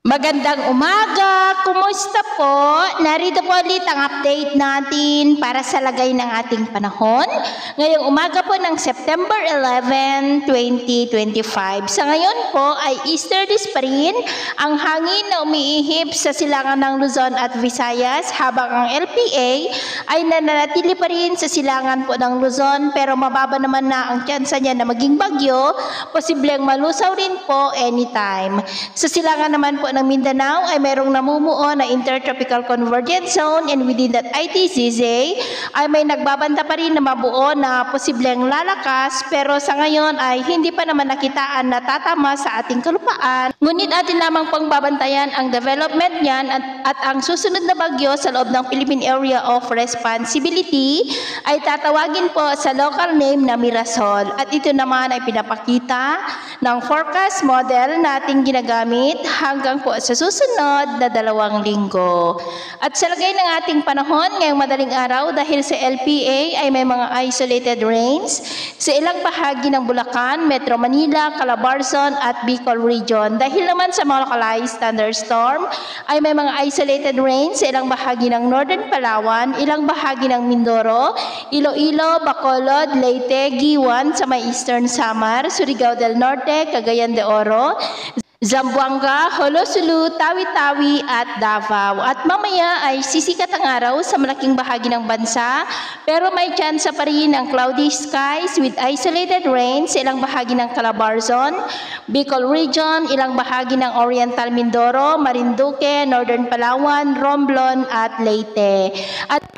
Magandang umaga! Kumusta po? Narito po ulit ang update natin para sa lagay ng ating panahon. Ngayong umaga po ng September 11, 2025. Sa ngayon po ay easterlies pa rin ang hangin na umiihip sa silangan ng Luzon at Visayas habang ang LPA ay nananatili pa rin sa silangan po ng Luzon pero mababa naman na ang tsansa niya na maging bagyo, posibleng malusaw rin po anytime. Sa silangan naman po ng Mindanao ay mayroong namumuo na intertropical convergence zone and within that ITCZ ay may nagbabanta pa rin na mabuo na posibleng lalakas pero sa ngayon ay hindi pa naman nakitaan na tatama sa ating kalupaan. Ngunit atin lamang pang babantayan ang development niyan at ang susunod na bagyo sa loob ng Philippine Area of Responsibility ay tatawagin po sa local name na Mirasol at ito naman ay pinapakita ng forecast model nating ginagamit hanggang po sa susunod na 2 linggo. At sa lagay ng ating panahon ngayong madaling araw dahil sa LPA ay may mga isolated rains sa ilang bahagi ng Bulacan, Metro Manila, Calabarzon at Bicol Region. Dahil naman sa mga localized thunderstorm ay may mga isolated rains sa ilang bahagi ng Northern Palawan, ilang bahagi ng Mindoro, Iloilo, Bacolod, Leyte, Giwan sa may Eastern Samar, Surigao del Norte, Cagayan de Oro, Zamboanga, Holosulu, Tawi-Tawi at Davao. At mamaya ay sisikat ang araw sa malaking bahagi ng bansa pero may tsansa pa rin ng cloudy skies with isolated rain sa ilang bahagi ng Calabarzon, Bicol Region, ilang bahagi ng Oriental Mindoro, Marinduque, Northern Palawan, Romblon at Leyte.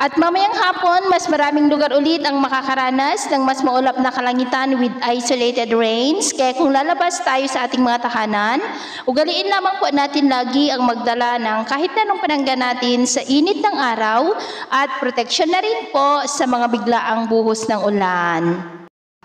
At mamayang hapon, mas maraming lugar ulit ang makakaranas ng mas maulap na kalangitan with isolated rains. Kaya kung lalabas tayo sa ating mga tahanan, ugaliin lamang po natin lagi ang magdala ng kahit anong panangga natin sa init ng araw at proteksyon na rin po sa mga biglaang buhos ng ulan.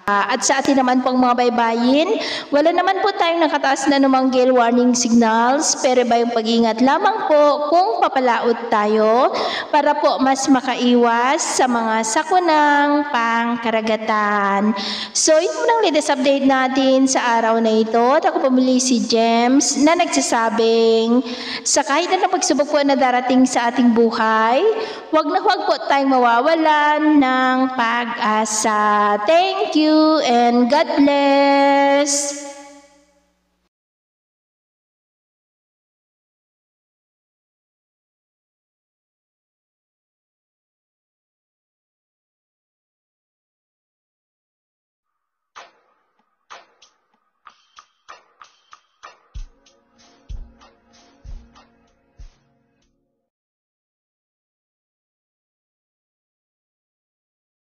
At sa atin naman pong mga baybayin, wala naman po tayong nakataas na namang gale warning signals pero ba yung pag-iingat lamang po kung papalaot tayo para po mas makaiwas sa mga sakunang pangkaragatan. So ito ang latest update natin sa araw na ito. At ako pumuli si James na nagsasabing sa kahit na pagsubok po na darating sa ating buhay, huwag po tayong mawawalan ng pag-asa. Thank you and God bless.